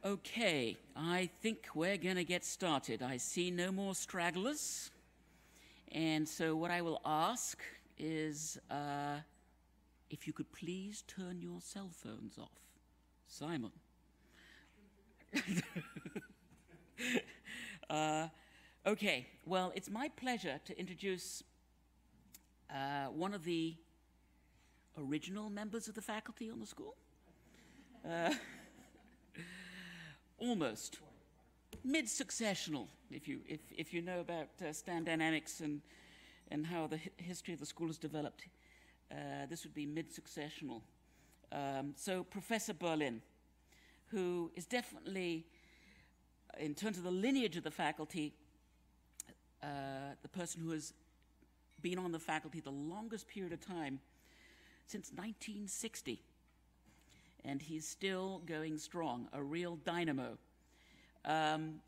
Okay, I think we're going to get started. I see no more stragglers. And so what I will ask is if you could please turn your cell phones off. Simon. Okay, well, it's my pleasure to introduce one of the original members of the faculty on the school. Almost mid-successional, if you know about stand dynamics and how the history of the school has developed. This would be mid-successional. So Professor Berlyn, who is definitely, in terms of the lineage of the faculty, the person who has been on the faculty the longest period of time, since 1960. And he's still going strong, a real dynamo. And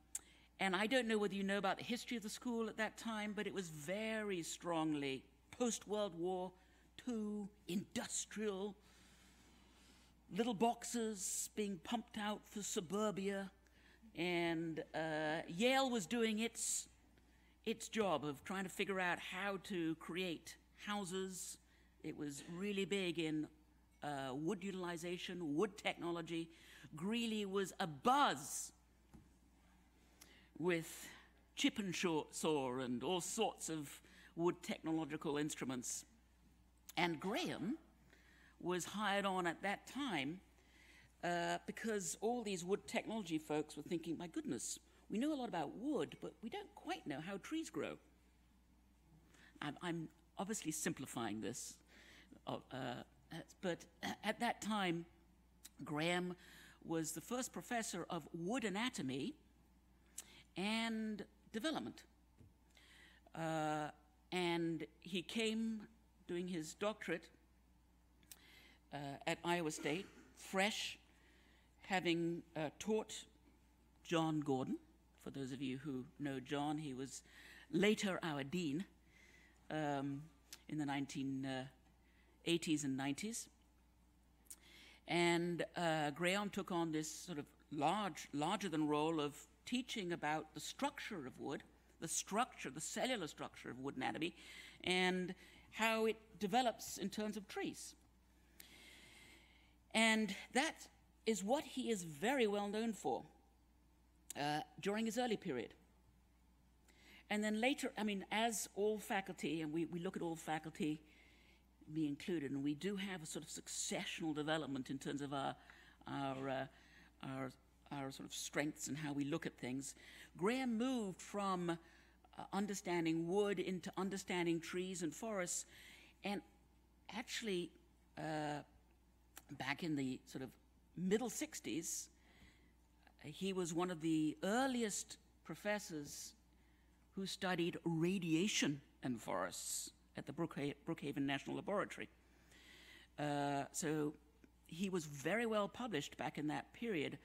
I don't know whether you know about the history of the school at that time, but it was very strongly post-World War II, industrial, little boxes being pumped out for suburbia. And Yale was doing its job of trying to figure out how to create houses. It was really big in wood utilization, wood technology. Greeley was abuzz with chip and saw and all sorts of wood technological instruments. And Graeme was hired on at that time because all these wood technology folks were thinking, my goodness, we know a lot about wood, but we don't quite know how trees grow. I'm obviously simplifying this. But at that time, Graeme was the first professor of wood anatomy and development. And he came doing his doctorate at Iowa State, fresh, having taught John Gordon. For those of you who know John, he was later our dean in the 1980s and 90s. And Graeme took on this sort of larger than role of teaching about the structure of wood, the cellular structure of wood anatomy, and how it develops in terms of trees. And that is what he is very well known for during his early period. And then later, I mean, as all faculty, and we look at all faculty, me included, and we do have a sort of successional development in terms of our sort of strengths and how we look at things. Graeme moved from understanding wood into understanding trees and forests, and actually back in the sort of middle 60s, he was one of the earliest professors who studied radiation in forests at the Brookhaven National Laboratory. So he was very well published back in that period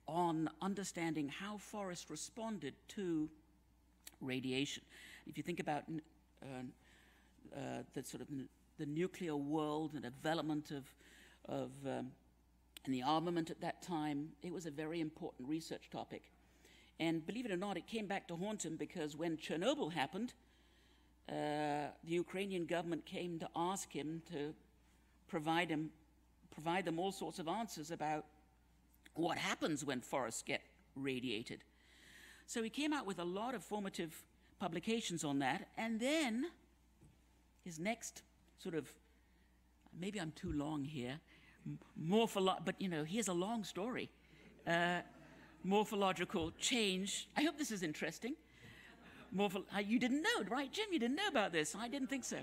on understanding how forests responded to radiation. If you think about the sort of the nuclear world and development of and the armament at that time, it was a very important research topic. And believe it or not, it came back to haunt him because when Chernobyl happened, the Ukrainian government came to ask him to provide them all sorts of answers about what happens when forests get radiated. So he came out with a lot of formative publications on that, and then his next sort of, maybe I'm too long here, but you know, here's a long story. Morphological change. I hope this is interesting. You didn't know, right, Jim? You didn't know about this. I didn't think so.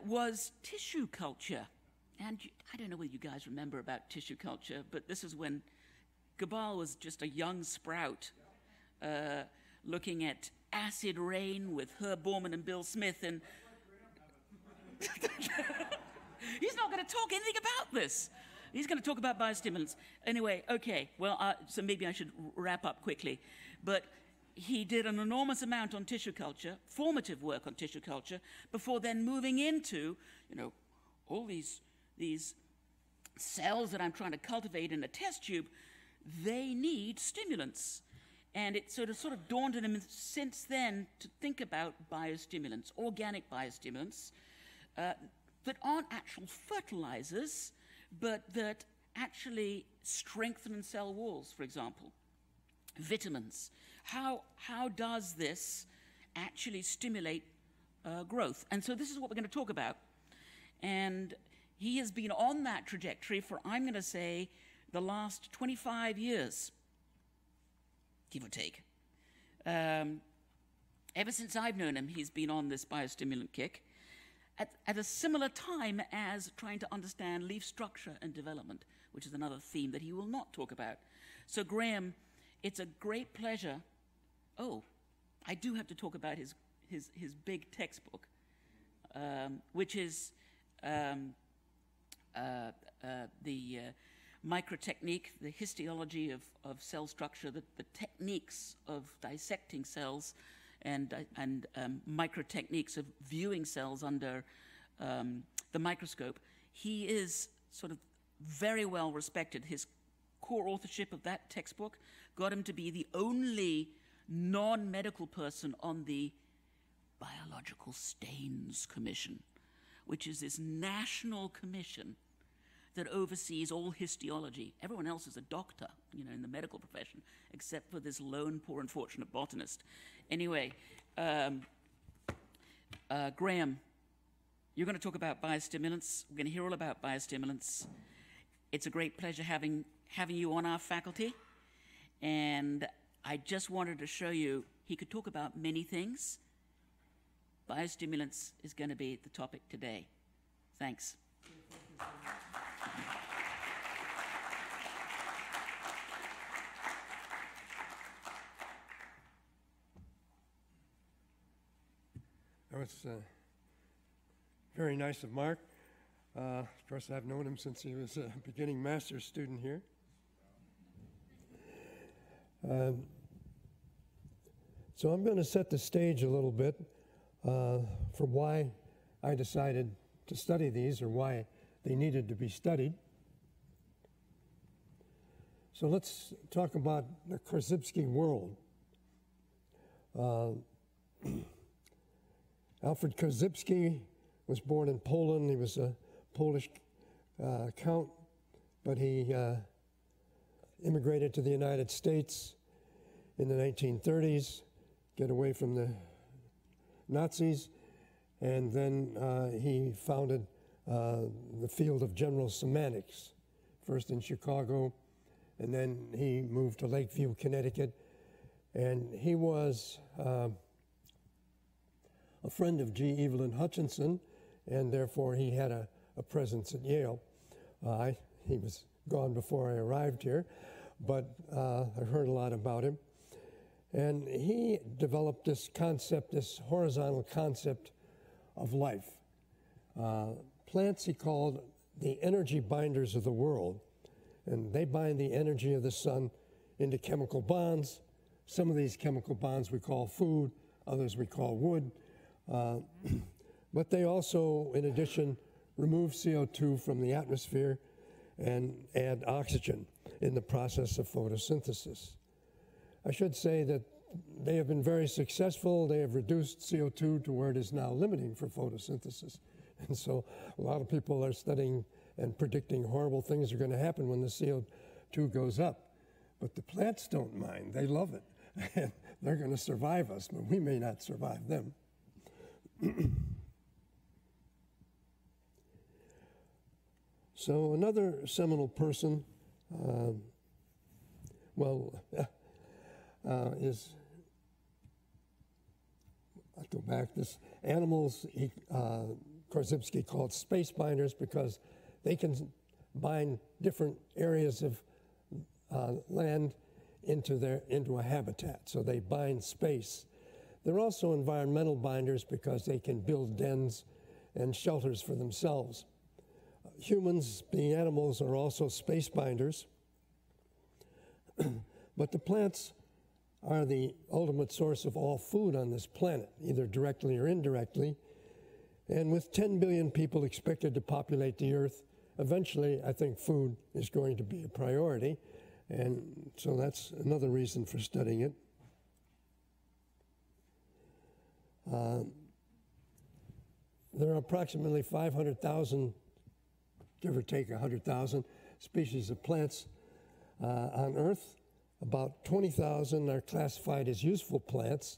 Was tissue culture. And I don't know whether you guys remember about tissue culture, but this is when Gabal was just a young sprout looking at acid rain with Herb Borman and Bill Smith. And he's not going to talk anything about this. He's going to talk about biostimulants. Anyway, okay, well, so maybe I should wrap up quickly. But he did an enormous amount on tissue culture, formative work on tissue culture, before then moving into, you know, all these cells that I'm trying to cultivate in a test tube, they need stimulants. And it sort of dawned on him since then to think about biostimulants, organic biostimulants, that aren't actual fertilizers, but that actually strengthen cell walls, for example. Vitamins. How does this actually stimulate growth? And so this is what we're going to talk about. And he has been on that trajectory for, I'm going to say, the last 25 years, give or take. Ever since I've known him, he's been on this biostimulant kick at a similar time as trying to understand leaf structure and development, which is another theme that he will not talk about. So Graeme, it's a great pleasure. Oh, I do have to talk about his big textbook, which is the microtechnique, the histology of cell structure, the techniques of dissecting cells, and microtechniques of viewing cells under the microscope. He is sort of very well respected. His core authorship of that textbook got him to be the only non-medical person on the Biological Stains Commission, which is this national commission that oversees all histology. Everyone else is a doctor, in the medical profession, except for this lone, poor, unfortunate botanist. Anyway, Graeme, you're going to talk about biostimulants. We're going to hear all about biostimulants. It's a great pleasure having you on our faculty. And I just wanted to show you, he could talk about many things. Biostimulants is going to be the topic today. Thanks. That was very nice of Mark. Of course, I've known him since he was a beginning master's student here. So I'm going to set the stage a little bit for why I decided to study these, or why they needed to be studied. So let's talk about the Korzybski world. Alfred Korzybski was born in Poland. He was a Polish count, but he immigrated to the United States in the 1930s, get away from the Nazis, and then he founded the field of general semantics, first in Chicago, and then he moved to Lakeview, Connecticut, and he was a friend of G. Evelyn Hutchinson, and therefore he had a presence at Yale. He was gone before I arrived here, but I heard a lot about him. And he developed this concept, this horizontal concept of life. Plants he called the energy binders of the world, and they bind the energy of the sun into chemical bonds. Some of these chemical bonds we call food, others we call wood. But they also, in addition, remove CO2 from the atmosphere and add oxygen in the process of photosynthesis. I should say that they have been very successful. They have reduced CO2 to where it is now limiting for photosynthesis. And so a lot of people are studying and predicting horrible things are going to happen when the CO2 goes up. But the plants don't mind. They love it. And they're going to survive us, but we may not survive them. So another seminal person, is, I'll go back, this animals, Korzybski called space binders because they can bind different areas of land into a habitat, so they bind space. They're also environmental binders because they can build dens and shelters for themselves. Humans, being animals, are also space binders, but the plants are the ultimate source of all food on this planet, either directly or indirectly. And with 10 billion people expected to populate the Earth eventually I think food is going to be a priority, and so that's another reason for studying it. There are approximately 500,000, give or take 100,000, species of plants on Earth. About 20,000 are classified as useful plants,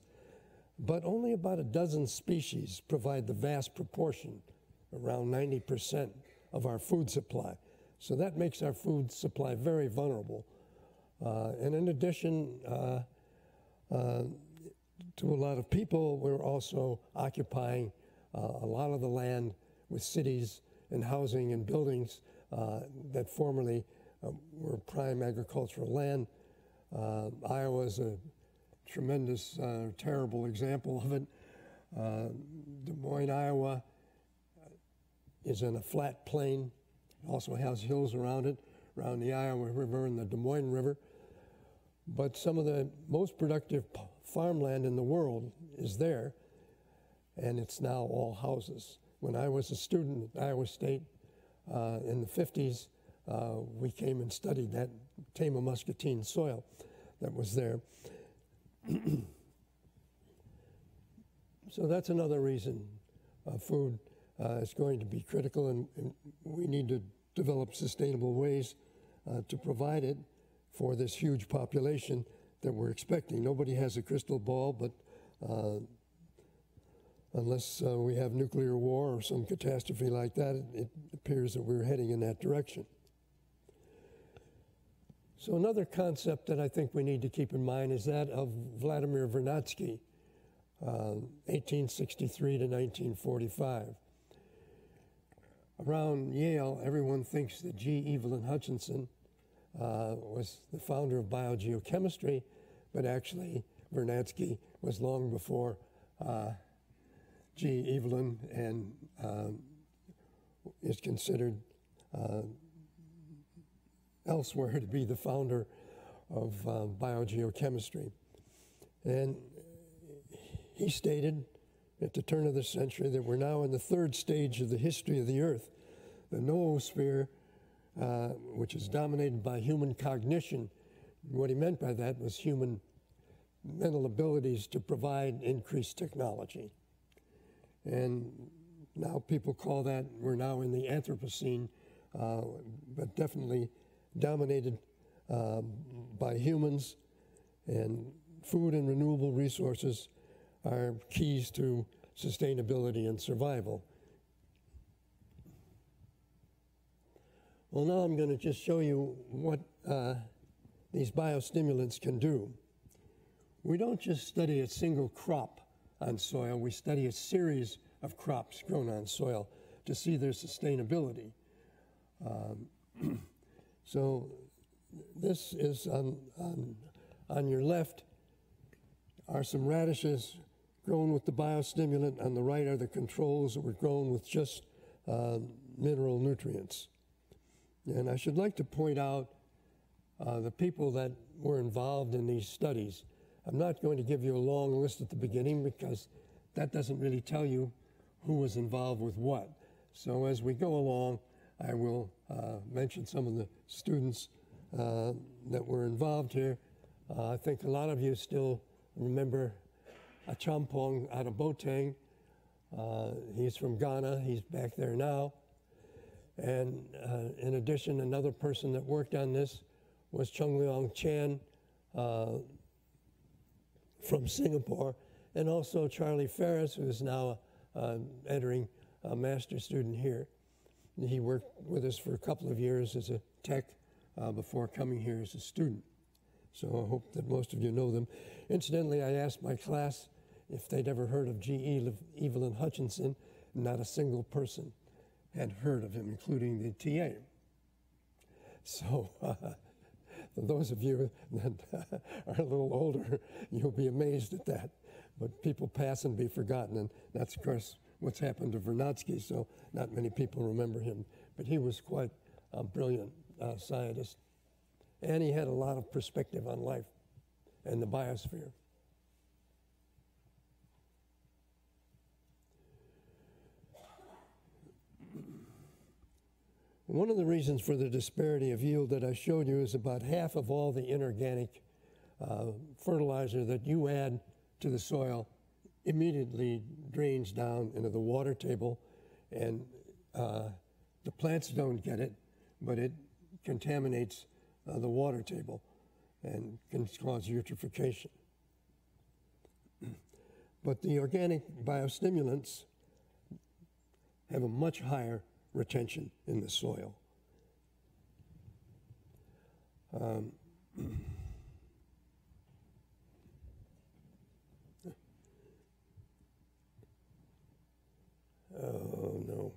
but only about a dozen species provide the vast proportion, around 90% of our food supply. So that makes our food supply very vulnerable. And in addition to a lot of people, we're also occupying a lot of the land with cities and housing and buildings that formerly were prime agricultural land. Iowa is a tremendous, terrible example of it. Des Moines, Iowa is in a flat plain, also has hills around it, around the Iowa River and the Des Moines River. But some of the most productive farmland in the world is there, and it's now all houses. When I was a student at Iowa State in the 50s, we came and studied that Tama muscatine soil that was there. So that's another reason food is going to be critical, and we need to develop sustainable ways to provide it for this huge population that we're expecting. Nobody has a crystal ball, but unless we have nuclear war or some catastrophe like that, it appears that we're heading in that direction. So another concept that I think we need to keep in mind is that of Vladimir Vernadsky, 1863 to 1945. Around Yale, everyone thinks that G. Evelyn Hutchinson was the founder of biogeochemistry, but actually Vernadsky was long before G. Evelyn, and is considered elsewhere to be the founder of biogeochemistry. And he stated at the turn of the century that we're now in the third stage of the history of the Earth, the noosphere, which is dominated by human cognition. What he meant by that was human mental abilities to provide increased technology. And now people call that, we're now in the Anthropocene, but definitely dominated by humans, and food and renewable resources are keys to sustainability and survival. Well, now I'm going to just show you what these biostimulants can do. We don't just study a single crop on soil, we study a series of crops grown on soil to see their sustainability. So this is on your left are some radishes grown with the biostimulant. On the right are the controls that were grown with just mineral nutrients. And I should like to point out the people that were involved in these studies. I'm not going to give you a long list at the beginning because that doesn't really tell you who was involved with what. So as we go along, I will mention some of the students that were involved here. I think a lot of you still remember Achampong Adaboteng. He's from Ghana. He's back there now. And in addition, another person that worked on this was Chung Leong Chan from Singapore, and also Charlie Ferris, who is now entering a master's student here. He worked with us for a couple of years as a tech before coming here as a student. So I hope that most of you know them. Incidentally, I asked my class if they'd ever heard of G. Evelyn Hutchinson. Not a single person had heard of him, including the TA. So for those of you that are a little older, you'll be amazed at that. But people pass and be forgotten, and that's, of course, what's happened to Vernadsky, so not many people remember him. But he was quite a brilliant scientist, and he had a lot of perspective on life and the biosphere. One of the reasons for the disparity of yield that I showed you is about half of all the inorganic fertilizer that you add to the soil immediately drains down into the water table, and the plants don't get it, but it contaminates the water table and can cause eutrophication. But the organic biostimulants have a much higher retention in the soil. Oh, no.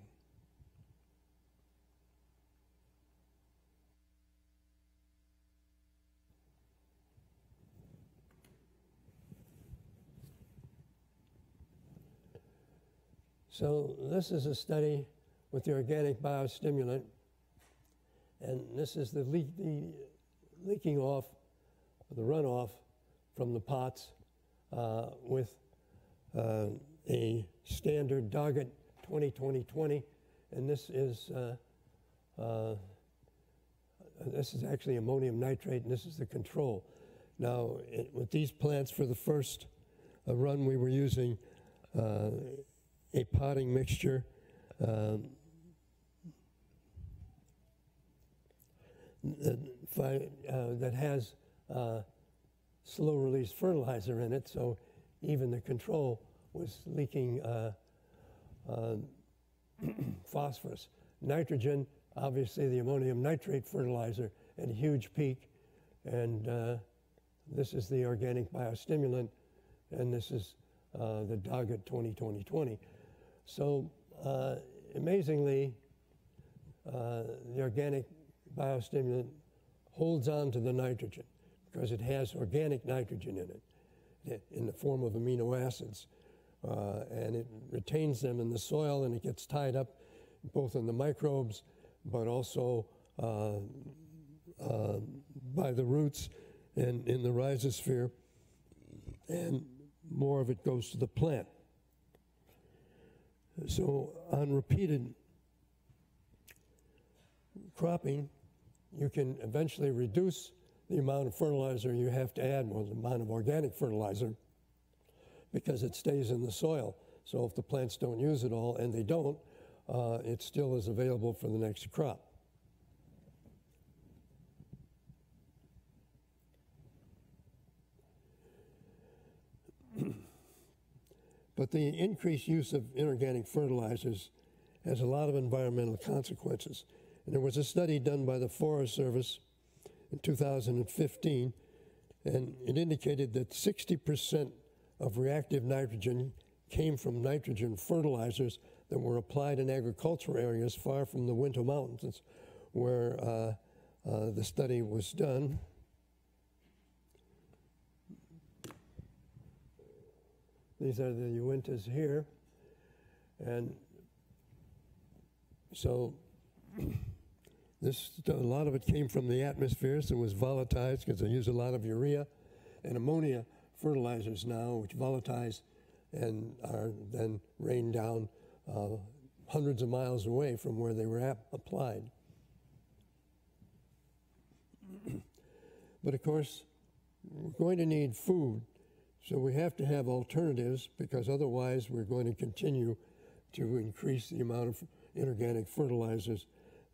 So this is a study with the organic biostimulant, and this is the leaking off, the runoff from the pots with a standard Doggett 20-20-20, and this is actually ammonium nitrate, and this is the control. Now, with these plants, for the first run, we were using a potting mixture that has slow-release fertilizer in it, so even the control was leaking phosphorus. Nitrogen, obviously the ammonium nitrate fertilizer at a huge peak, and this is the organic biostimulant, and this is the Doggett 20-20-20. So amazingly, the organic biostimulant holds on to the nitrogen because it has organic nitrogen in it in the form of amino acids. And it retains them in the soil, and it gets tied up both in the microbes but also by the roots and in the rhizosphere, and more of it goes to the plant. So on repeated cropping, you can eventually reduce the amount of fertilizer you have to add, or the amount of organic fertilizer, because it stays in the soil. So if the plants don't use it all, and they don't, it still is available for the next crop. But the increased use of inorganic fertilizers has a lot of environmental consequences. And there was a study done by the Forest Service in 2015, and it indicated that 60% of reactive nitrogen came from nitrogen fertilizers that were applied in agricultural areas far from the Uinta Mountains, where the study was done. These are the Uintas here, and so a lot of it came from the atmosphere, so it was volatilized because they use a lot of urea and ammonia fertilizers now, which volatilize and are then rained down hundreds of miles away from where they were applied. But of course, we're going to need food, so we have to have alternatives, because otherwise we're going to continue to increase the amount of inorganic fertilizers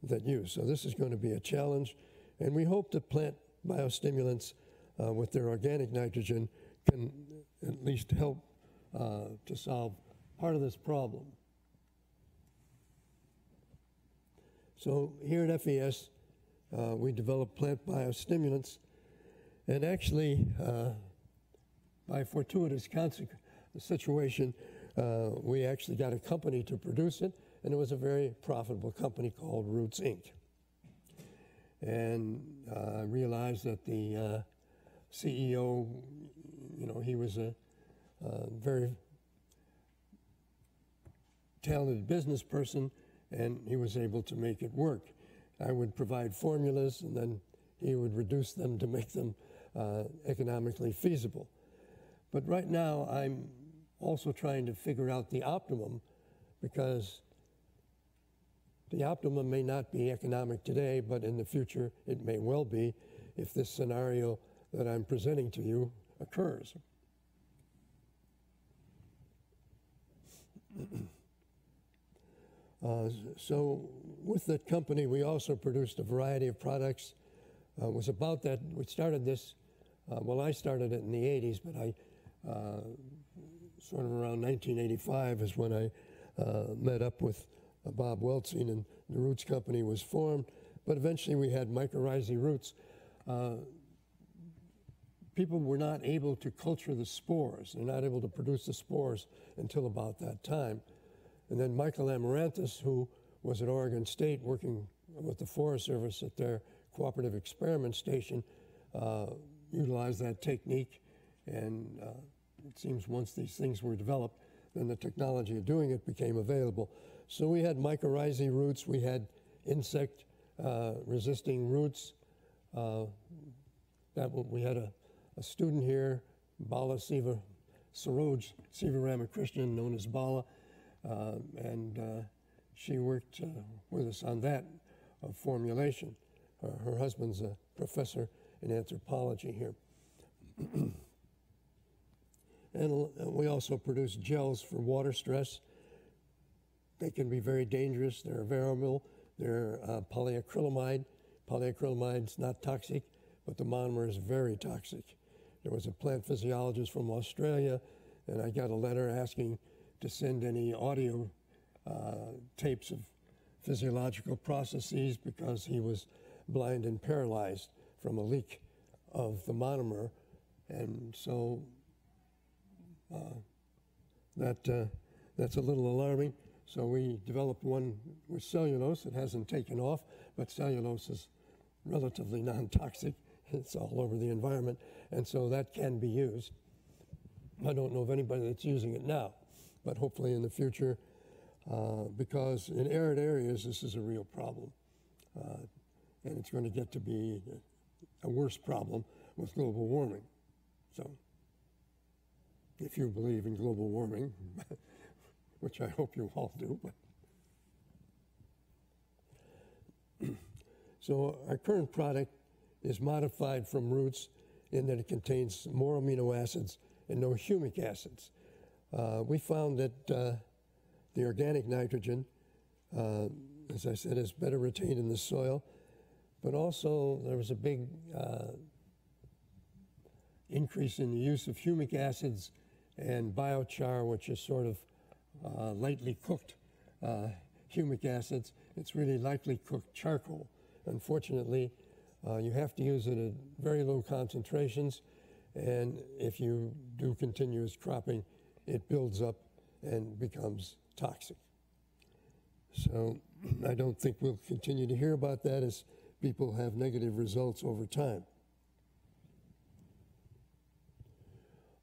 that use. So this is going to be a challenge, and we hope that plant biostimulants with their organic nitrogen can at least help to solve part of this problem. So here at FES, we develop plant biostimulants, and actually, by fortuitous situation, we actually got a company to produce it, and it was a very profitable company called Roots Inc. And I realized that the CEO, he was a very talented business person, and he was able to make it work. I would provide formulas, and then he would reduce them to make them economically feasible. But right now, I'm also trying to figure out the optimum, because The optimum may not be economic today, but in the future it may well be if this scenario that I'm presenting to you occurs. So with that company, we also produced a variety of products. It was about that, we started this, well, I started it in the 80s, but I, sort of around 1985 is when I met up with Bob Weltzing, and the Roots Company was formed. But eventually we had mycorrhizae roots. People were not able to culture the spores. They're not able to produce the spores until about that time. And then Michael Amaranthus, who was at Oregon State working with the Forest Service at their cooperative experiment station, utilized that technique. And it seems once these things were developed, then the technology of doing it became available. So we had mycorrhizae roots, we had insect resisting roots. We had a student here, Bala Saroj Sivaramakrishnan, known as Bala, and she worked with us on that formulation. Her husband's a professor in anthropology here. And we also produce gels for water stress. They can be very dangerous. They're variable. They're polyacrylamide. Polyacrylamide's not toxic, but the monomer is very toxic. There was a plant physiologist from Australia, and I got a letter asking to send any audio tapes of physiological processes because he was blind and paralyzed from a leak of the monomer. And so that's a little alarming. So we developed one with cellulose. It hasn't taken off, but cellulose is relatively non-toxic. It's all over the environment, and so that can be used. I don't know of anybody that's using it now, but hopefully in the future, because in arid areas, this is a real problem. And it's going to get to be a worse problem with global warming. So if you believe in global warming, which I hope you all do. But so our current product is modified from roots in that it contains more amino acids and no humic acids. We found that the organic nitrogen, as I said, is better retained in the soil, but also there was a big increase in the use of humic acids and biochar, which is sort of lightly cooked humic acids. It's really lightly cooked charcoal. Unfortunately, you have to use it at very low concentrations, and if you do continuous cropping, it builds up and becomes toxic. So I don't think we'll continue to hear about that as people have negative results over time.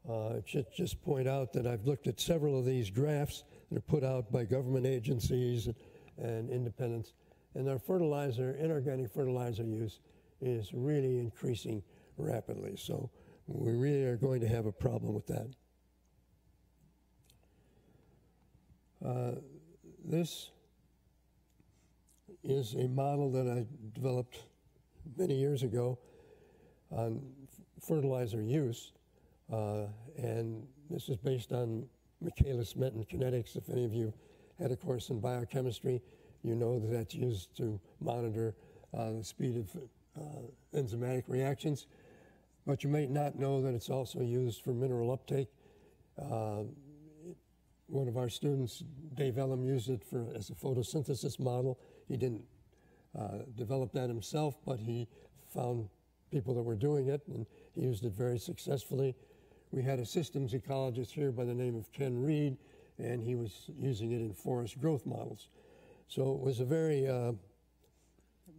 I should just point out that I've looked at several of these graphs that are put out by government agencies and independents, and our fertilizer, inorganic fertilizer use is really increasing rapidly. So we really are going to have a problem with that. This is a model that I developed many years ago on fertilizer use. And this is based on Michaelis-Menten kinetics. If any of you had a course in biochemistry, you know that that's used to monitor the speed of enzymatic reactions. But you may not know that it's also used for mineral uptake. One of our students, Dave Ellum, used it as a photosynthesis model. He didn't develop that himself, but he found people that were doing it, and he used it very successfully. We had a systems ecologist here by the name of Ken Reed, and he was using it in forest growth models. So it was a very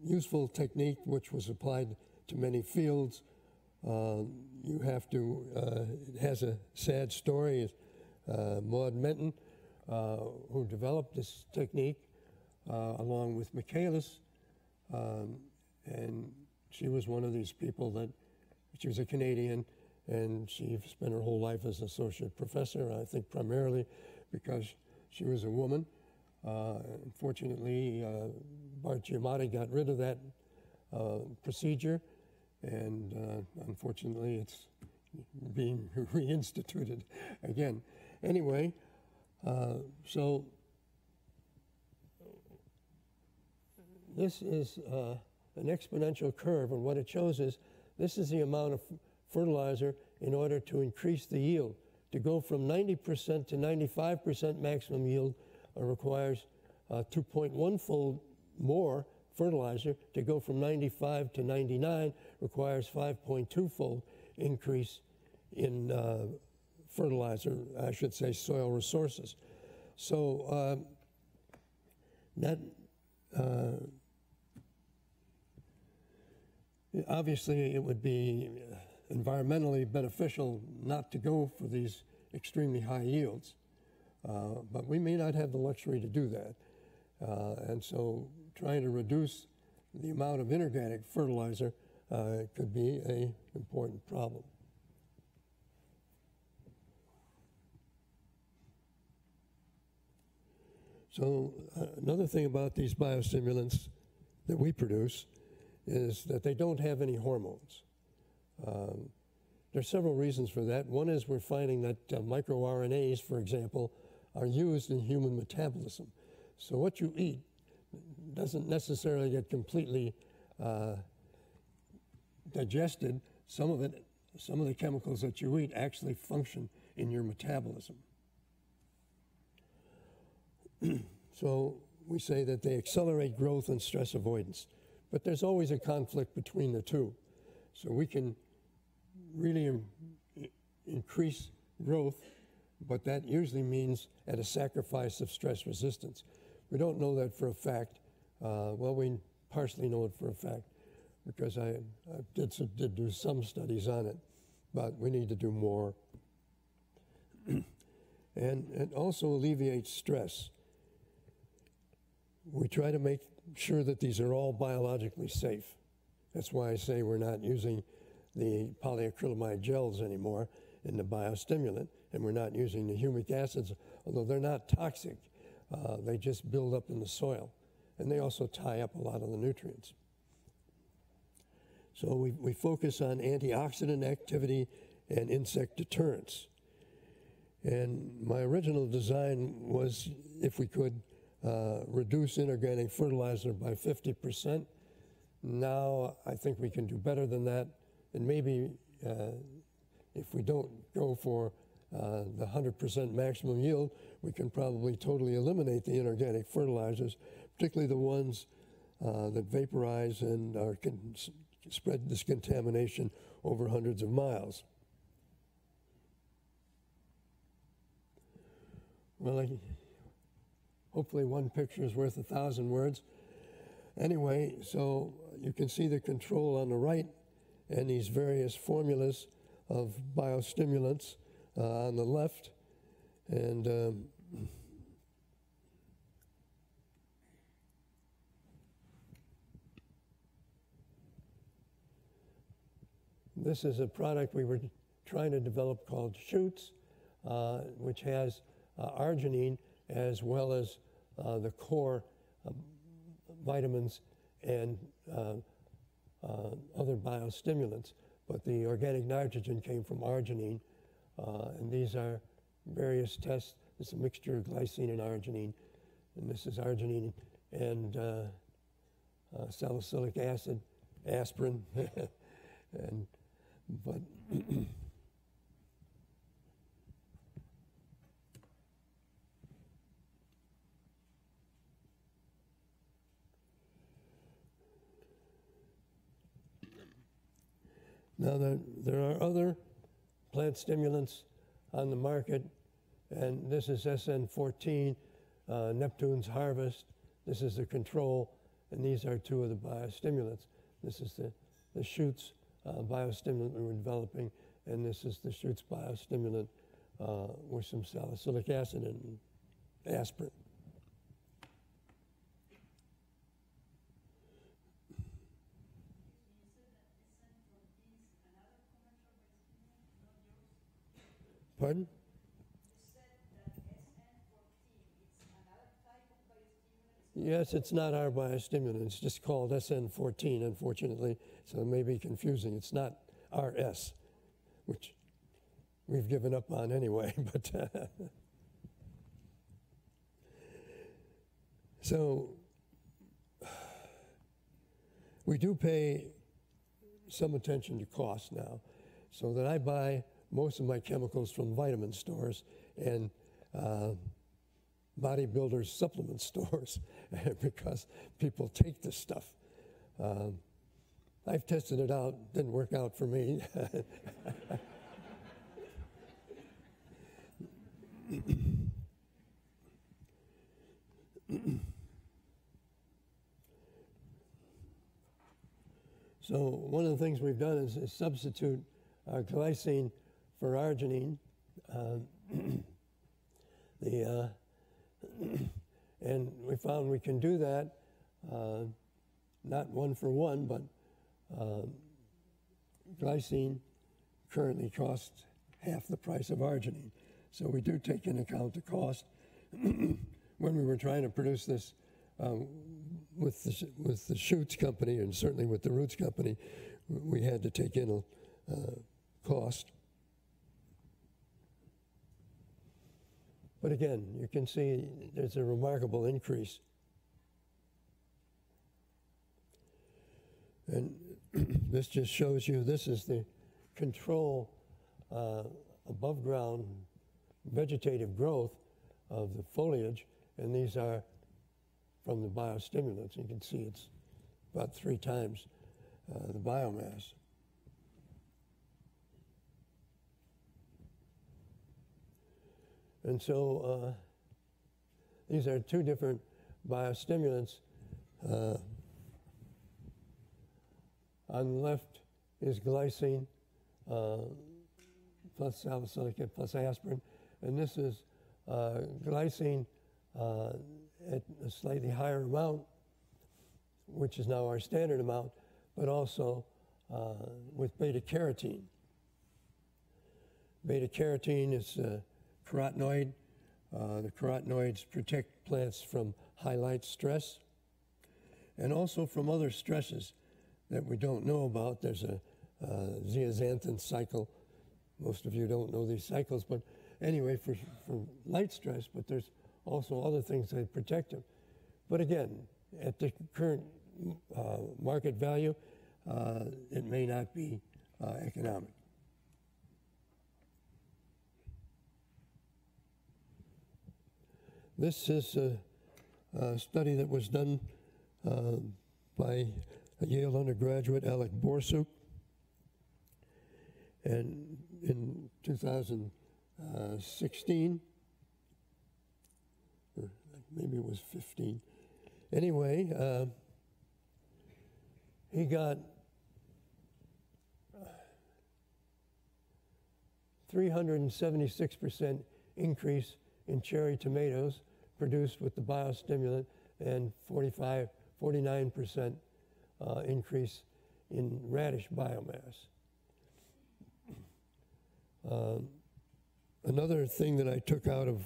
useful technique which was applied to many fields. You have to, it has a sad story. Maud Menton, who developed this technique along with Michaelis, and she was one of these people that, she was a Canadian, and she spent her whole life as an associate professor, I think primarily because she was a woman. Unfortunately, Bart Giamatti got rid of that procedure, and unfortunately it's being reinstituted again. Anyway, so this is an exponential curve, and what it shows is this is the amount of fertilizer in order to increase the yield. To go from 90% to 95% maximum yield requires 2.1-fold more fertilizer. To go from 95 to 99 requires 5.2-fold increase in fertilizer, I should say soil resources. So that obviously it would be environmentally beneficial not to go for these extremely high yields, but we may not have the luxury to do that. And so trying to reduce the amount of inorganic fertilizer could be an important problem. So another thing about these biostimulants that we produce is that they don't have any hormones. There are several reasons for that. One is we're finding that microRNAs, for example, are used in human metabolism. So what you eat doesn't necessarily get completely digested. Some of the chemicals that you eat actually function in your metabolism. So we say that they accelerate growth and stress avoidance. But there's always a conflict between the two. So we can really increase growth, but that usually means at a sacrifice of stress resistance. We don't know that for a fact. Well, we partially know it for a fact because I did do some studies on it, but we need to do more. And it also alleviates stress. We try to make sure that these are all biologically safe. That's why I say we're not using the polyacrylamide gels anymore in the biostimulant, and we're not using the humic acids, although they're not toxic. They just build up in the soil, and they also tie up a lot of the nutrients. So we focus on antioxidant activity and insect deterrence. And my original design was, if we could, reduce inorganic fertilizer by 50%. Now I think we can do better than that, and maybe if we don't go for the 100% maximum yield, we can probably totally eliminate the inorganic fertilizers, particularly the ones that vaporize and can spread this contamination over hundreds of miles. Well, hopefully one picture is worth 1,000 words. Anyway, so you can see the control on the right and these various formulas of biostimulants on the left. And this is a product we were trying to develop called Shoots, which has arginine as well as the core vitamins and other biostimulants. But the organic nitrogen came from arginine, and these are various tests. It's a mixture of glycine and arginine, and this is arginine and salicylic acid, aspirin, but now there are other plant stimulants on the market, and this is SN14, Neptune's Harvest. This is the control, and these are two of the biostimulants. This is the Shoots biostimulant we were developing, and this is the Shoots biostimulant with some salicylic acid and aspirin. Pardon? You said that SN14 is another type of Yes, it's not our biostimulant. It's just called SN14, unfortunately, so it may be confusing. It's not RS, which we've given up on anyway. But so we do pay some attention to cost now, so that I buy most of my chemicals from vitamin stores and bodybuilders' supplement stores because people take this stuff. I've tested it out, didn't work out for me. So one of the things we've done is substitute glycine for arginine. And we found we can do that, not one for one, but glycine currently costs half the price of arginine. So we do take into account the cost. When we were trying to produce this with the shoots company, and certainly with the roots company, we had to take in a cost. But again, you can see there's a remarkable increase. And this just shows you, this is the control above ground vegetative growth of the foliage, and these are from the biostimulants. You can see it's about 3 times the biomass. And so these are 2 different biostimulants. On the left is glycine plus salicylic acid plus aspirin, and this is glycine at a slightly higher amount, which is now our standard amount, but also with beta-carotene. Beta-carotene is carotenoid. The carotenoids protect plants from high light stress and also from other stresses that we don't know about. There's a zeaxanthin cycle. Most of you don't know these cycles, but anyway, for light stress, but there's also other things that protect them. But again, at the current market value, it may not be economic. This is a study that was done by a Yale undergraduate, Alec Borsuk, and in 2016, or maybe it was 15. Anyway, he got 376% increase in cherry tomatoes produced with the biostimulant, and 49% increase in radish biomass. Another thing that I took out of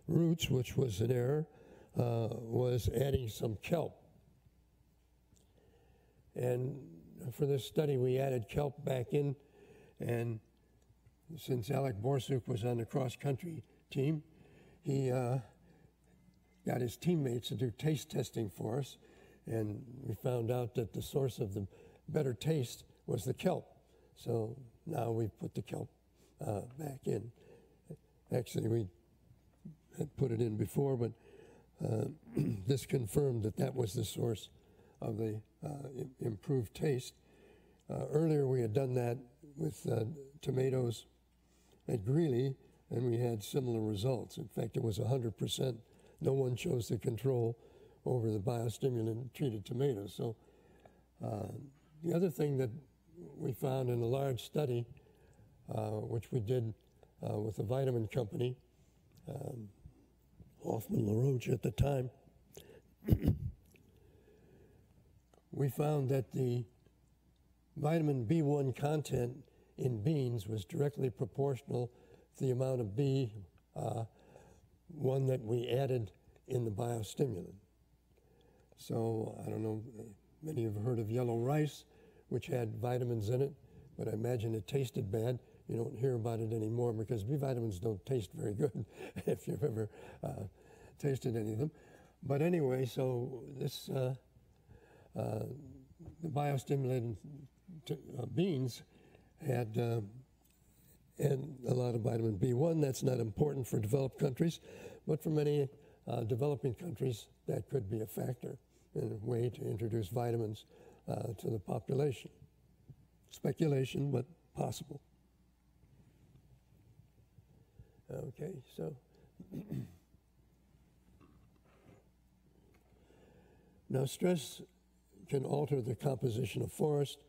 roots, which was an error, was adding some kelp. And for this study, we added kelp back in, and since Alec Borsuk was on the cross-country team, he got his teammates to do taste testing for us, and we found out that the source of the better taste was the kelp. So now we've put the kelp back in. Actually, we had put it in before, but this confirmed that that was the source of the improved taste. Earlier, we had done that with tomatoes at Greeley, and we had similar results. In fact, it was 100%. No one chose the control over the biostimulant-treated tomatoes. So the other thing that we found in a large study, which we did with a vitamin company, Hoffman LaRoche at the time, we found that the vitamin B1 content in beans was directly proportional to the amount of B1 that we added in the biostimulant. So I don't know, many have heard of yellow rice, which had vitamins in it, but I imagine it tasted bad. You don't hear about it anymore because B vitamins don't taste very good if you've ever tasted any of them. But anyway, so this, the biostimulated beans had and a lot of vitamin B1. That's not important for developed countries, but for many developing countries, that could be a factor in a way to introduce vitamins to the population. Speculation, but possible. Okay, so now stress can alter the composition of forest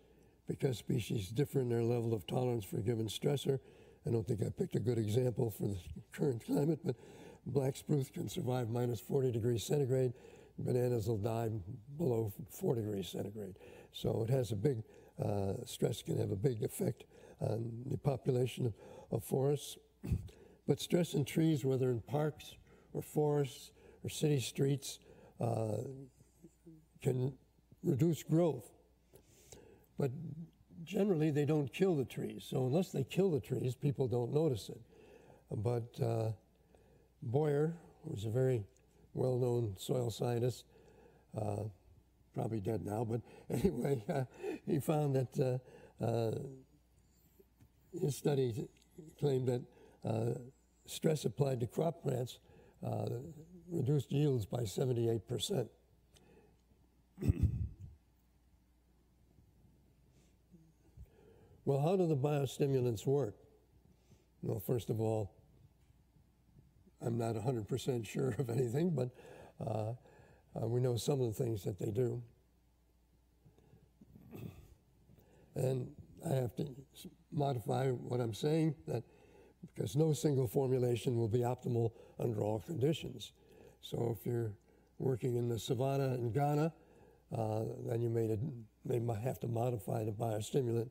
because species differ in their level of tolerance for a given stressor. I don't think I picked a good example for the current climate, but black spruce can survive minus 40 degrees centigrade. Bananas will die below 4 degrees centigrade. So it has a big, stress can have a big effect on the population of forests. But stress in trees, whether in parks or forests or city streets, can reduce growth. But generally, they don't kill the trees. So unless they kill the trees, people don't notice it. But Boyer, who's a very well-known soil scientist, probably dead now, but anyway, he found that his study claimed that stress applied to crop plants reduced yields by 78%. Well, how do the biostimulants work? Well, first of all, I'm not 100% sure of anything, but we know some of the things that they do. And I have to modify what I'm saying, that because no single formulation will be optimal under all conditions. So if you're working in the savanna in Ghana, then you may have to modify the biostimulant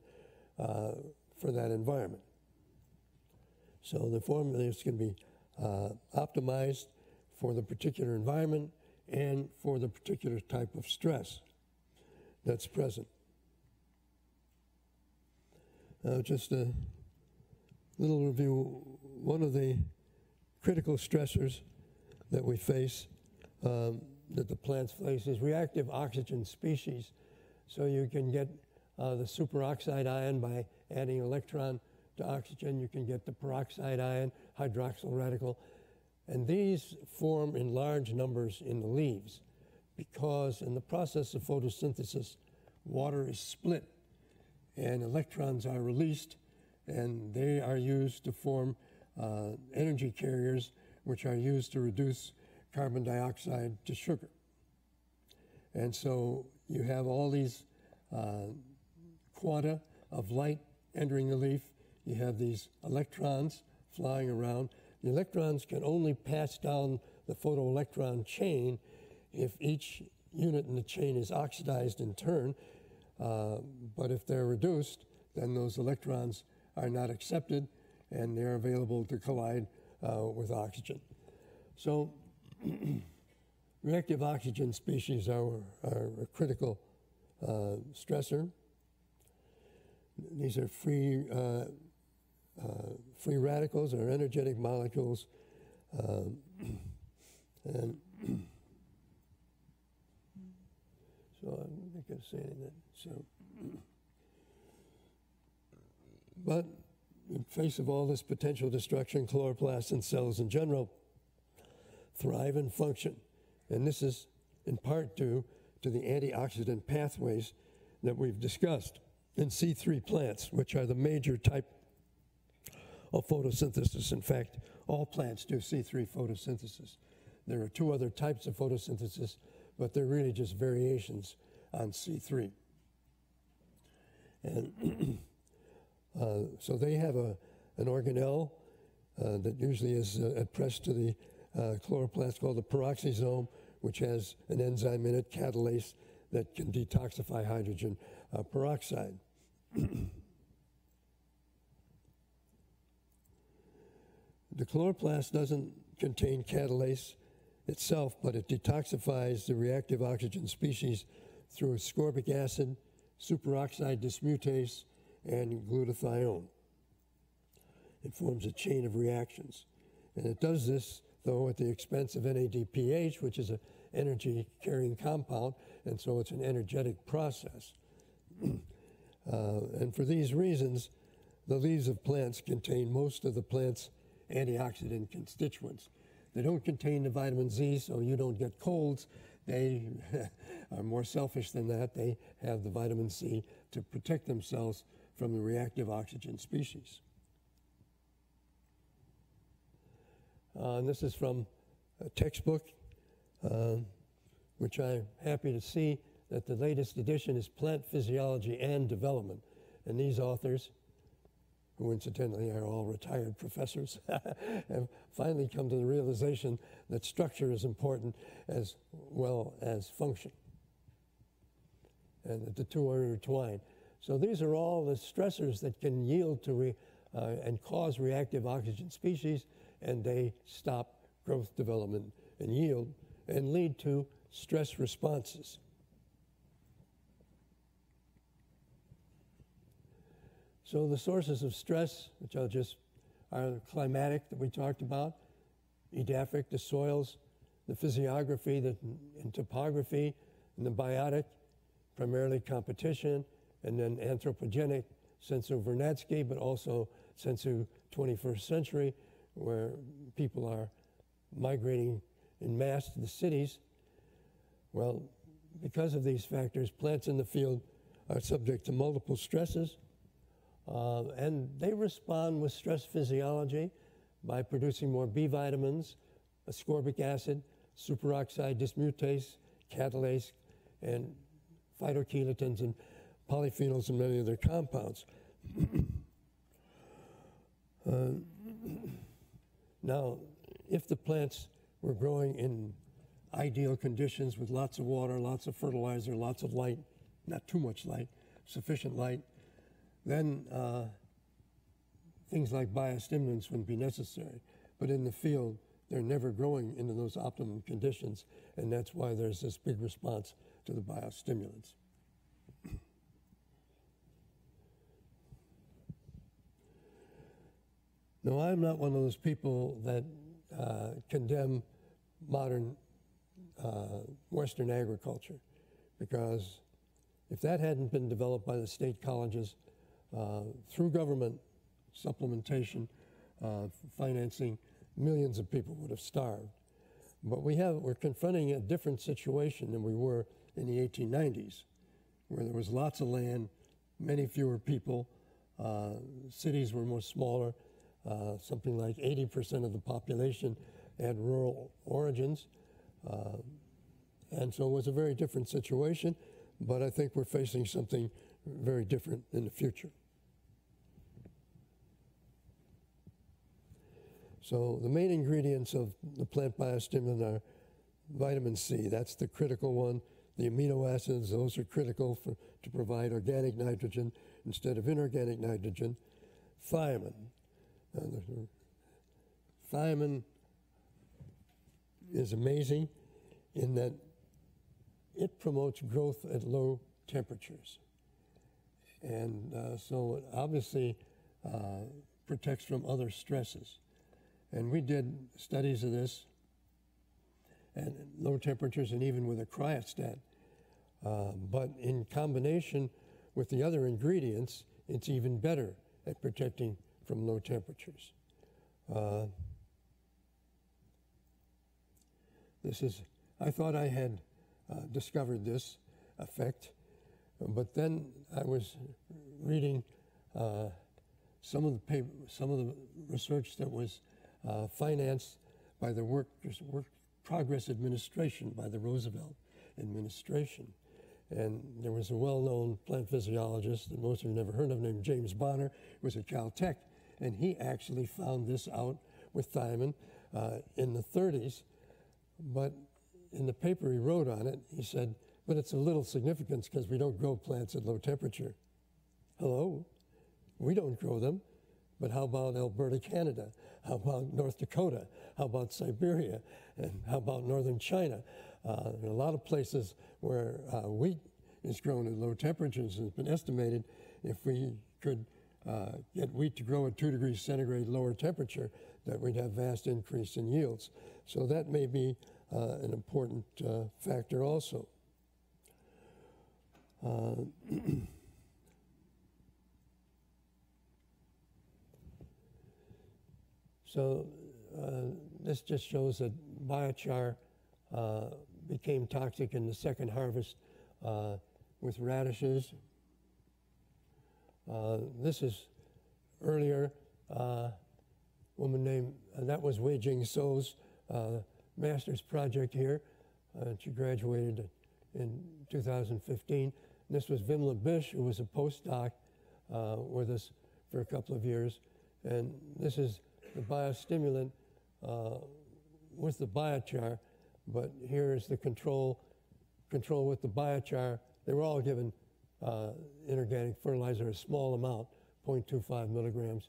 for that environment. So the formulas can be optimized for the particular environment and for the particular type of stress that's present. Just a little review. One of the critical stressors that we face, that the plants face, is reactive oxygen species. So you can get the superoxide ion by adding an electron to oxygen. You can get the peroxide ion, hydroxyl radical. And these form in large numbers in the leaves because in the process of photosynthesis, water is split and electrons are released, and they are used to form energy carriers, which are used to reduce carbon dioxide to sugar. And so you have all these quanta of light entering the leaf. You have these electrons flying around. The electrons can only pass down the photoelectron chain if each unit in the chain is oxidized in turn. But if they're reduced, then those electrons are not accepted and they're available to collide with oxygen. So reactive oxygen species are a critical stressor. These are free radicals or energetic molecules. And so I don't think I say anything. So, but in face of all this potential destruction, chloroplasts and cells in general thrive and function. And this is in part due to the antioxidant pathways that we've discussed in C3 plants, which are the major type of photosynthesis. In fact, all plants do C3 photosynthesis. There are two other types of photosynthesis, but they're really just variations on C3. And so they have an organelle that usually is pressed to the chloroplast called the peroxisome, which has an enzyme in it, catalase, that can detoxify hydrogen peroxide. The chloroplast doesn't contain catalase, itself, but it detoxifies the reactive oxygen species through ascorbic acid, superoxide dismutase, and glutathione. It forms a chain of reactions. And it does this, though, at the expense of NADPH, which is an energy-carrying compound, and so it's an energetic process. And for these reasons, the leaves of plants contain most of the plant's antioxidant constituents. They don't contain the vitamin Z, so you don't get colds. They are more selfish than that. They have the vitamin C to protect themselves from the reactive oxygen species. And this is from a textbook, which I'm happy to see that the latest edition is Plant Physiology and Development. And these authors, who incidentally are all retired professors, have finally come to the realization that structure is important as well as function, and that the two are intertwined. So these are all the stressors that can yield to and cause reactive oxygen species, and they stop growth, development, and yield, and lead to stress responses. So the sources of stress, which are climatic that we talked about, edaphic, the soils, the physiography, and topography, and the biotic, primarily competition, and then anthropogenic, sensu vernadsky, but also sensu 21st century, where people are migrating in mass to the cities. Well, because of these factors, plants in the field are subject to multiple stresses, and they respond with stress physiology by producing more B vitamins, ascorbic acid, superoxide dismutase, catalase, and phytochelatins and polyphenols and many other compounds. Now, if the plants were growing in ideal conditions with lots of water, lots of fertilizer, lots of light, not too much light, sufficient light, then things like biostimulants wouldn't be necessary. But in the field, they're never growing into those optimum conditions, and that's why there's this big response to the biostimulants. Now, I'm not one of those people that condemn modern Western agriculture, because if that hadn't been developed by the state colleges through government supplementation, financing, millions of people would have starved. But we're confronting a different situation than we were in the 1890s, where there was lots of land, many fewer people, cities were much smaller, something like 80% of the population had rural origins, and so it was a very different situation, but I think we're facing something very different in the future. So the main ingredients of the plant biostimulant are vitamin C, that's the critical one. The amino acids, those are critical to provide organic nitrogen instead of inorganic nitrogen. Thiamine. Thiamine is amazing in that it promotes growth at low temperatures. And so it obviously protects from other stresses. And we did studies of this at low temperatures and even with a cryostat. But in combination with the other ingredients, it's even better at protecting from low temperatures. I thought I had discovered this effect, but then I was reading some of the research that was financed by the Work Progress Administration, by the Roosevelt administration. And there was a well-known plant physiologist that most of you never heard of, named James Bonner, who was at Caltech, and he actually found this out with thiamine in the 30s. But in the paper he wrote on it, he said, but it's of little significance because we don't grow plants at low temperature. Hello? We don't grow them. But how about Alberta, Canada? How about North Dakota? How about Siberia? And how about northern China? There are a lot of places where wheat is grown at low temperatures. It's been estimated if we could get wheat to grow at 2 degrees centigrade lower temperature, that we'd have vast increase in yields. So that may be an important factor also. So this just shows that biochar became toxic in the second harvest with radishes. This is earlier, woman named, that was Wei Jing So's master's project here. She graduated in 2015. This was Vimla Bish, who was a postdoc with us for a couple of years. And this is the biostimulant with the biochar, but here is the control with the biochar. They were all given inorganic fertilizer, a small amount, 0.25 milligrams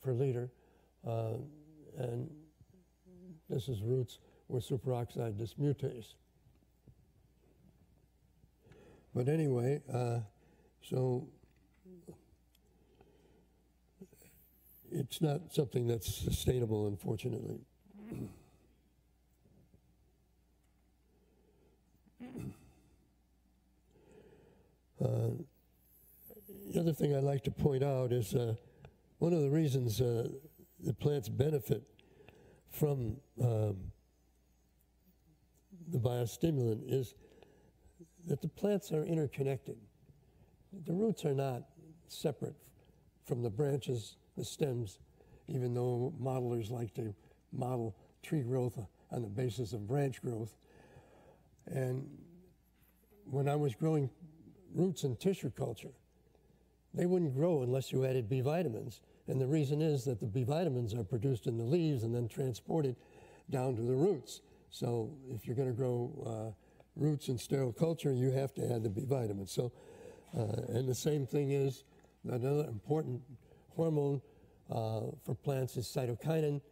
per liter. And this is roots with superoxide dismutase. But anyway, so it's not something that's sustainable, unfortunately. The other thing I'd like to point out is one of the reasons the plants benefit from the biostimulant is that the plants are interconnected. The roots are not separate from the branches, the stems, even though modelers like to model tree growth on the basis of branch growth. And when I was growing roots in tissue culture, they wouldn't grow unless you added B vitamins. And the reason is that the B vitamins are produced in the leaves and then transported down to the roots. So if you're going to grow roots in sterile culture, you have to add the B vitamins. So, and the same thing is another important hormone for plants is cytokinin,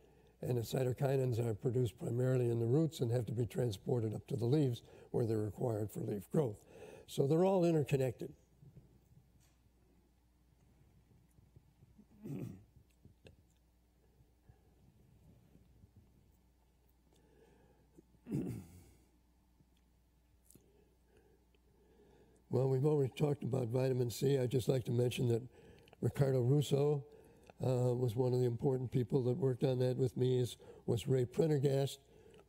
and the cytokinins are produced primarily in the roots and have to be transported up to the leaves where they're required for leaf growth. So they're all interconnected. Well, we've already talked about vitamin C. I'd just like to mention that Ricardo Russo was one of the important people that worked on that with me, was Ray Prendergast,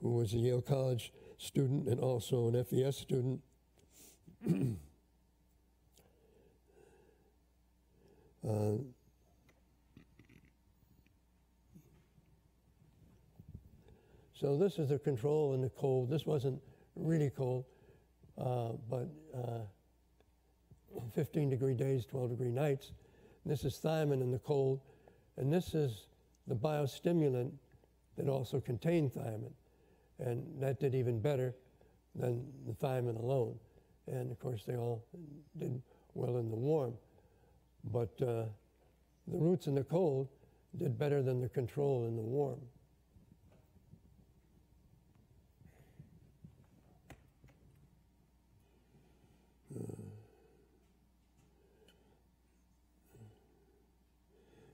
who was a Yale College student and also an FES student. So this is the control in the cold. This wasn't really cold, but 15-degree days, 12-degree nights. This is thiamine in the cold, and this is the biostimulant that also contained thiamine, and that did even better than the thiamine alone. And of course, they all did well in the warm, but the roots in the cold did better than the control in the warm.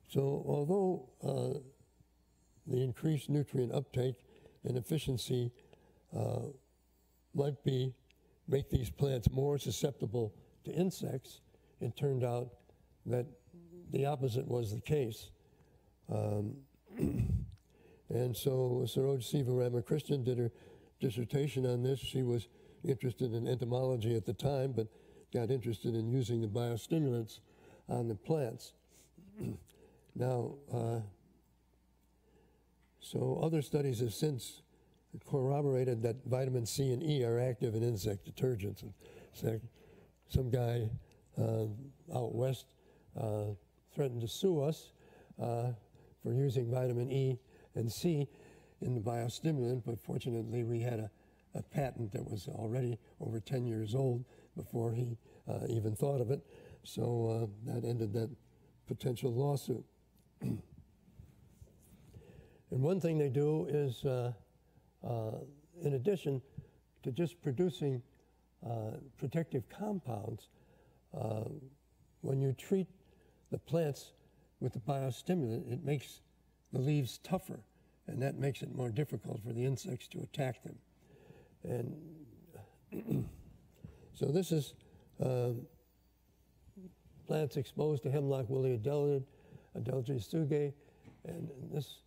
So although the increased nutrient uptake and efficiency might make these plants more susceptible to insects, it turned out that the opposite was the case. And so Saroj Sivaramakrishnan did her dissertation on this. She was interested in entomology at the time, but got interested in using the biostimulants on the plants. Now, so other studies have since corroborated that vitamin C and E are active in insect detergents. So some guy out west threatened to sue us for using vitamin E and C in the biostimulant, but fortunately we had a patent that was already over 10 years old before he even thought of it. So that ended that potential lawsuit. And one thing they do is, in addition to just producing protective compounds, when you treat the plants with the biostimulant, it makes the leaves tougher, and that makes it more difficult for the insects to attack them. And so this is plants exposed to hemlock woolly adelgid, Adelgid tsugae, and this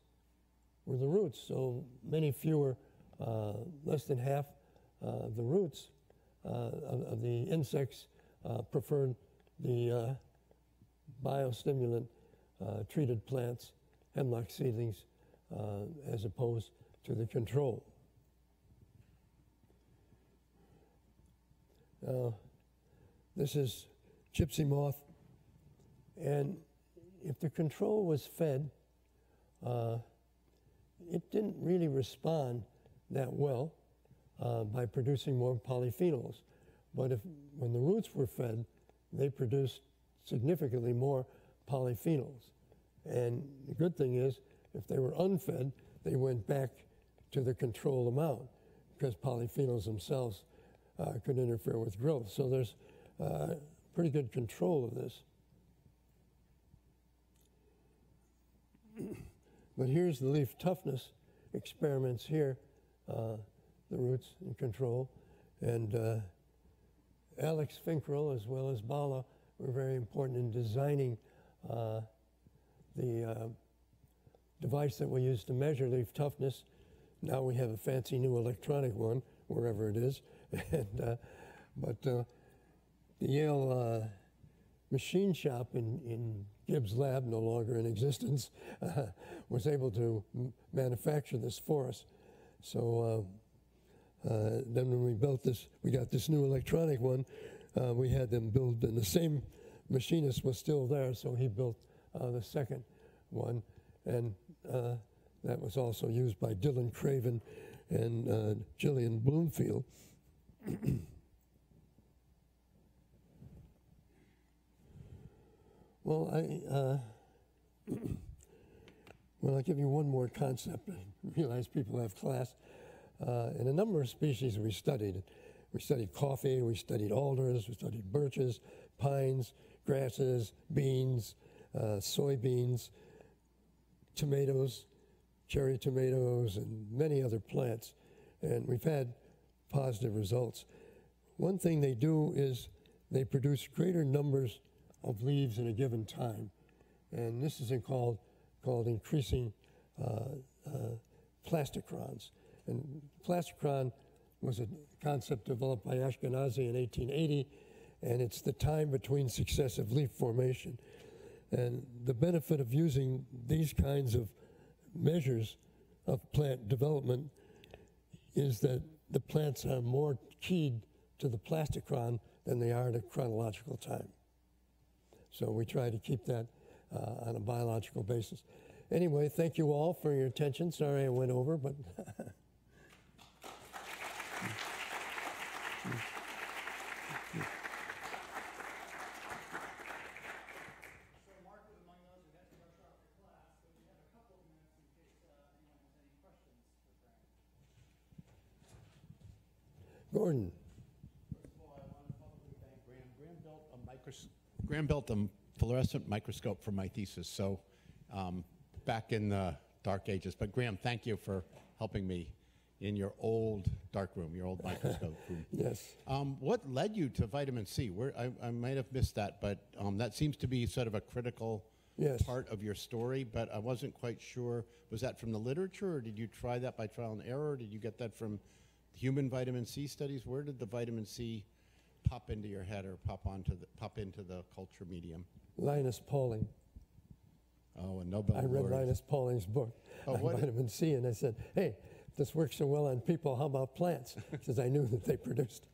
were the roots. So many fewer, less than half the roots of the insects preferred the biostimulant treated plants, hemlock seedlings, as opposed to the control. This is gypsy moth, and if the control was fed, it didn't really respond that well by producing more polyphenols. But when the roots were fed, they produced significantly more polyphenols. And the good thing is, if they were unfed, they went back to the control amount, because polyphenols themselves could interfere with growth. So there's pretty good control of this. But here's the leaf toughness experiments here, the roots in control. And Alex Finkrell, as well as Bala, were very important in designing the device that we use to measure leaf toughness. Now we have a fancy new electronic one, wherever it is. And, but the Yale machine shop in Gibbs' lab, no longer in existence, was able to manufacture this for us. So then when we built this, we got this new electronic one, we had them build, and the same machinist was still there, so he built the second one. And that was also used by Dylan Craven and Gillian Bloomfield. Well, I'll give you one more concept. I realize people have class. In a number of species we studied coffee, we studied alders, we studied birches, pines, grasses, beans, soybeans, tomatoes, cherry tomatoes, and many other plants. And we've had positive results. One thing they do is they produce greater numbers of leaves in a given time. And this is called increasing plasticrons. And plasticron was a concept developed by Ashkenazi in 1880, and it's the time between successive leaf formation. And the benefit of using these kinds of measures of plant development is that the plants are more keyed to the plasticron than they are to chronological time. So we try to keep that on a biological basis. Anyway, thank you all for your attention. Sorry I went over, but Gordon. First of all, I want to publicly thank Graeme. Graeme built a fluorescent microscope for my thesis, so back in the dark ages. But Graeme, thank you for helping me in your old dark room, your old microscope room. Yes. What led you to vitamin C? I might have missed that, but that seems to be sort of a critical part of your story, but I wasn't quite sure. Was that from the literature, or did you try that by trial and error? Did you get that from human vitamin C studies? Where did the vitamin C pop into your head or pop into the culture medium? Linus Pauling. Oh, a Nobel I read laureate. Linus Pauling's book on vitamin C, and I said, hey, if this works so well on people, how about plants? Because I knew that they produced.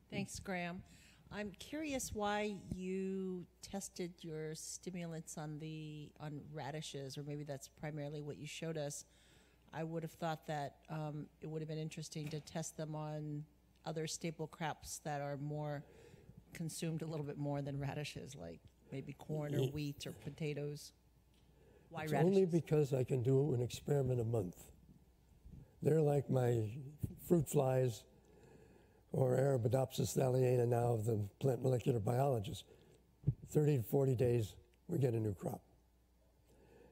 Thanks, Graeme. I'm curious why you tested your stimulants on radishes, or maybe that's primarily what you showed us. I would have thought that it would have been interesting to test them on other staple crops that are more consumed a little bit more than radishes, like maybe corn or wheat or potatoes? Why It's radishes? only because I can do an experiment a month. They're like my fruit flies or Arabidopsis thaliana now of the plant molecular biologists. 30 to 40 days, we get a new crop.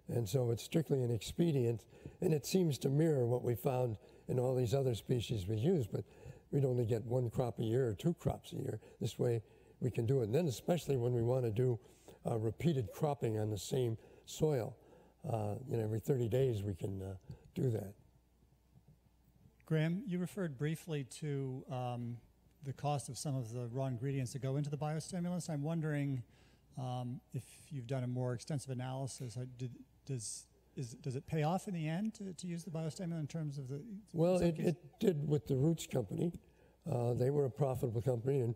And so it's strictly an expedient, and it seems to mirror what we found in all these other species we use, but we'd only get one crop a year or two crops a year. This way we can do it. And then especially when we want to do repeated cropping on the same soil, every 30 days we can do that. Graeme, you referred briefly to the cost of some of the raw ingredients that go into the biostimulants. I'm wondering if you've done a more extensive analysis. Does it pay off in the end to use the biostimulant in terms of the? Well, it did with the Roots Company. They were a profitable company,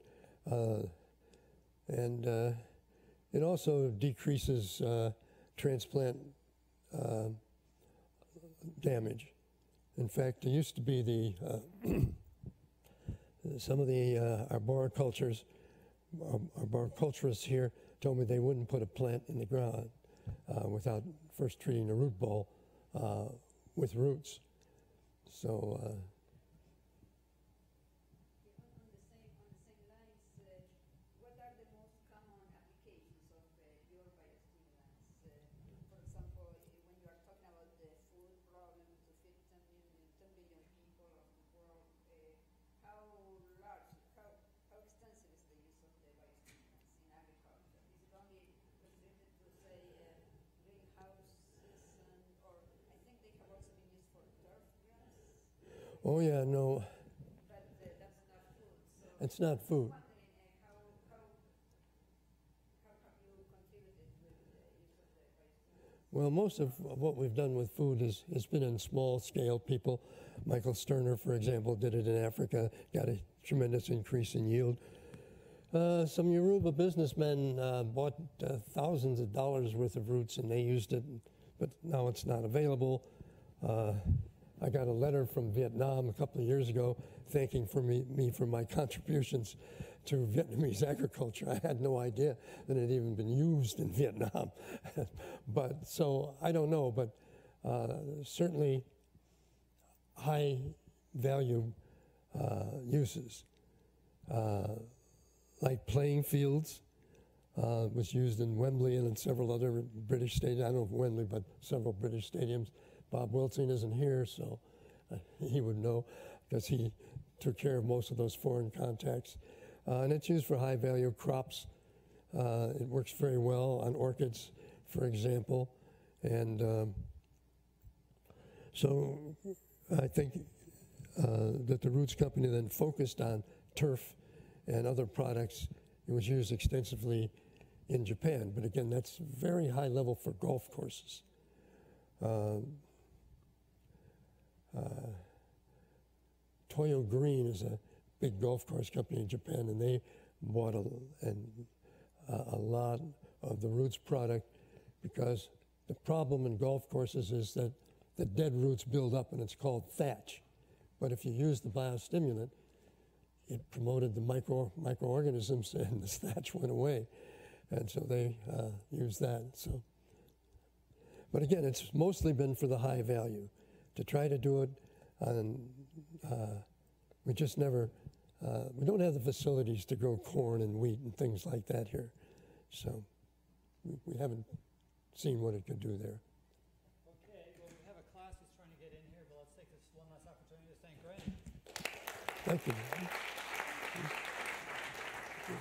and it also decreases transplant damage. In fact, there used to be some of the arboriculturists here told me they wouldn't put a plant in the ground without first treating the root ball with roots. So. On the same lines, what are the most common applications of your biostimulants? For example, when you are talking about the food problem to feed 10 billion people of the world, how extensive is the use of the biostimulants in agriculture? Is it only restricted to, say, greenhouses, or I think they have also been used for turf grass? Oh yeah, no. But that's not food. So It's not food. I'm wondering how have you contributed with the use of the biostimulants? Well, most of what we've done with food has been in small scale people. Michael Sterner, for example, did it in Africa, got a tremendous increase in yield. Some Yoruba businessmen bought thousands of dollars worth of roots and they used it, but now it's not available. I got a letter from Vietnam a couple of years ago thanking me for my contributions to Vietnamese agriculture. I had no idea that it had even been used in Vietnam. But so I don't know, but certainly high value uses. Like playing fields was used in Wembley and in several other British stadiums. I don't know if Wembley, but several British stadiums. Bob Wilson isn't here, so he would know because he took care of most of those foreign contacts. And it's used for high-value crops. It works very well on orchids, for example. And so I think that the Roots Company then focused on turf and other products. It was used extensively in Japan. But again, that's very high level for golf courses. Toyo Green is a big golf course company in Japan, and they bought a lot of the Roots product because the problem in golf courses is that the dead roots build up and it's called thatch. But if you use the biostimulant, it promoted the microorganisms and the thatch went away. And so they used that. So, but again, it's mostly been for the high value. To try to do it on, we just never, we don't have the facilities to grow corn and wheat and things like that here. So we haven't seen what it could do there. Okay, well, we have a class that's trying to get in here, but let's take this one last opportunity to thank Graeme. Thank you.